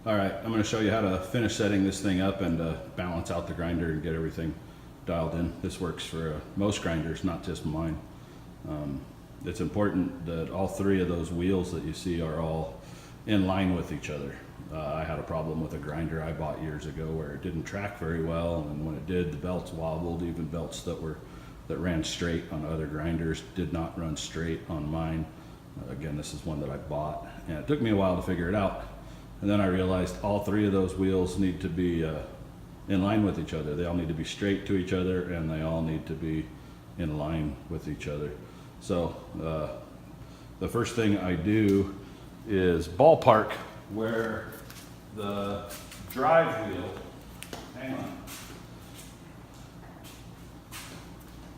All right, I'm going to show you how to finish setting this thing up and balance out the grinder and get everything dialed in. This works for most grinders, not just mine. It's important that all three of those wheels that you see are all in line with each other. I had a problem with a grinder I bought years ago where it didn't track very well, and when it did, the belts wobbled. Even belts that ran straight on other grinders did not run straight on mine. Again, this is one that I bought, and it took me a while to figure it out. And then I realized all three of those wheels need to be in line with each other. They all need to be straight to each other, and they all need to be in line with each other. So the first thing I do is ballpark where the drive wheel, hang on.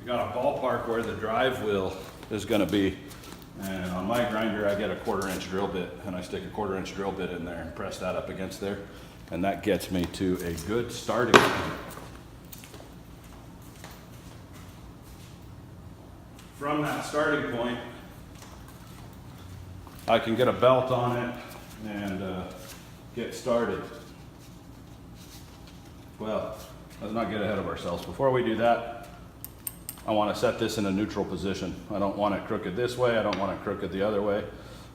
You got a ballpark where the drive wheel is gonna be. And on my grinder, I get a 1/4-inch drill bit, and I stick a 1/4-inch drill bit in there and press that up against there. And that gets me to a good starting point. From that starting point, I can get a belt on it and get started. Well, let's not get ahead of ourselves. Before we do that, I want to set this in a neutral position. I don't want it crooked this way. I don't want it crooked the other way.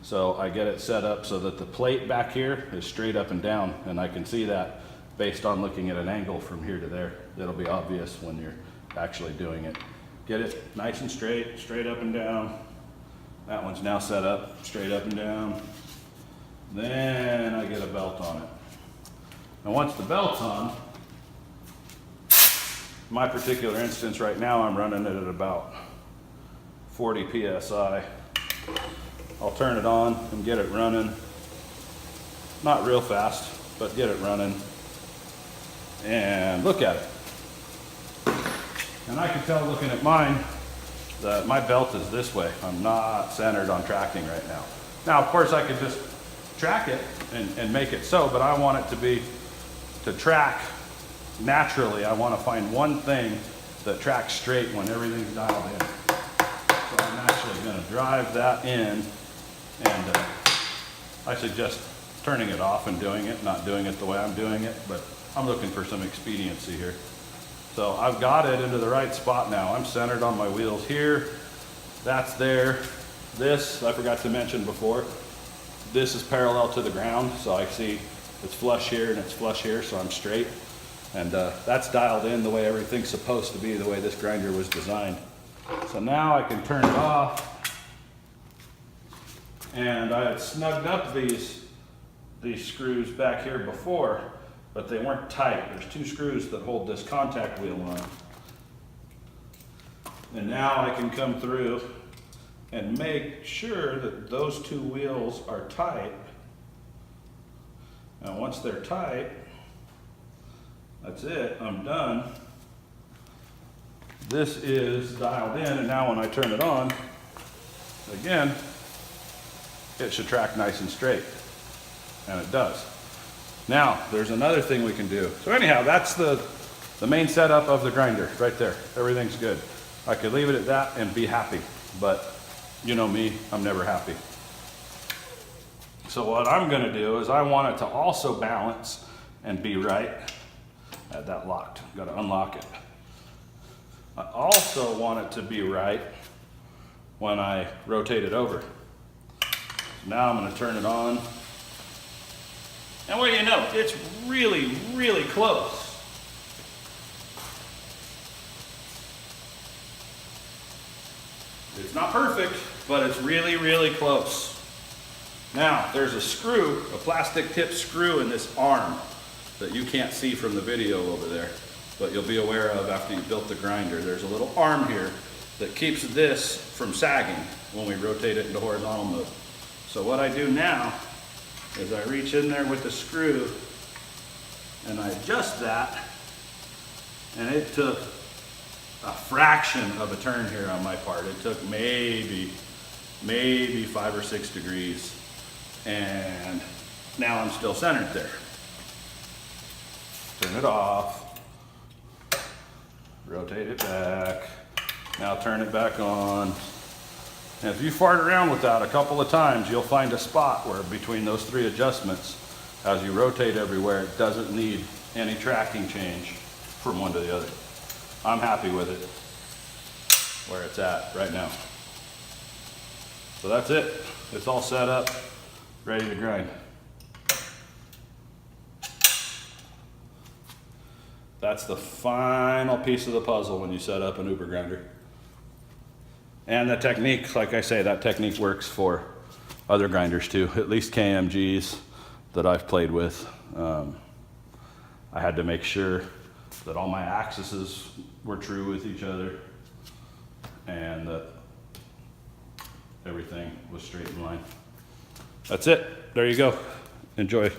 So I get it set up so that the plate back here is straight up and down, and I can see that based on looking at an angle from here to there. It'll be obvious when you're actually doing it. Get it nice and straight up and down. That one's now set up, straight up and down. Then I get a belt on it. And once the belt's on, my particular instance right now, I'm running it at about 40 PSI. I'll turn it on and get it running. Not real fast, but get it running. And look at it. And I can tell looking at mine that my belt is this way. I'm not centered on tracking right now. Now, of course, I could just track it and make it so, but I want it to track naturally. I want to find one thing that tracks straight when everything's dialed in. So I'm actually going to drive that in, and I suggest turning it off and doing it, not doing it the way I'm doing it, but I'm looking for some expediency here. So I've got it into the right spot now. I'm centered on my wheels here. That's there. This, I forgot to mention before, this is parallel to the ground, so I see it's flush here and it's flush here, so I'm straight. And that's dialed in the way everything's supposed to be, the way this grinder was designed. So now I can turn it off. And I had snugged up these screws back here before, but they weren't tight. There's 2 screws that hold this contact wheel on. And now I can come through and make sure that those 2 wheels are tight. And once they're tight, that's it, I'm done. This is dialed in, and now when I turn it on, again, it should track nice and straight, and it does. Now, there's another thing we can do. So anyhow, that's the main setup of the grinder, right there. Everything's good. I could leave it at that and be happy, but you know me, I'm never happy. So what I'm gonna do is I want it to also balance and be right. I had that locked, gotta unlock it. I also want it to be right when I rotate it over. So now I'm gonna turn it on. And what do you know, it's really, really close. It's not perfect, but it's really, really close. Now, there's a screw, a plastic tip screw in this arm that you can't see from the video over there, but you'll be aware of after you built the grinder. There's a little arm here that keeps this from sagging when we rotate it into horizontal mode. So what I do now is I reach in there with the screw and I adjust that, and it took a fraction of a turn here on my part. It took maybe 5 or 6 degrees, and now I'm still centered there. Turn it off, rotate it back, now turn it back on. And if you fart around with that a couple of times, you'll find a spot where between those 3 adjustments as you rotate everywhere, it doesn't need any tracking change from one to the other. I'm happy with it where it's at right now. So that's it. It's all set up, ready to grind. That's the final piece of the puzzle when you set up an ÜberGrinder. And the technique, like I say, that technique works for other grinders too, at least KMGs that I've played with. I had to make sure that all my axes were true with each other and that everything was straight in line. That's it. There you go. Enjoy.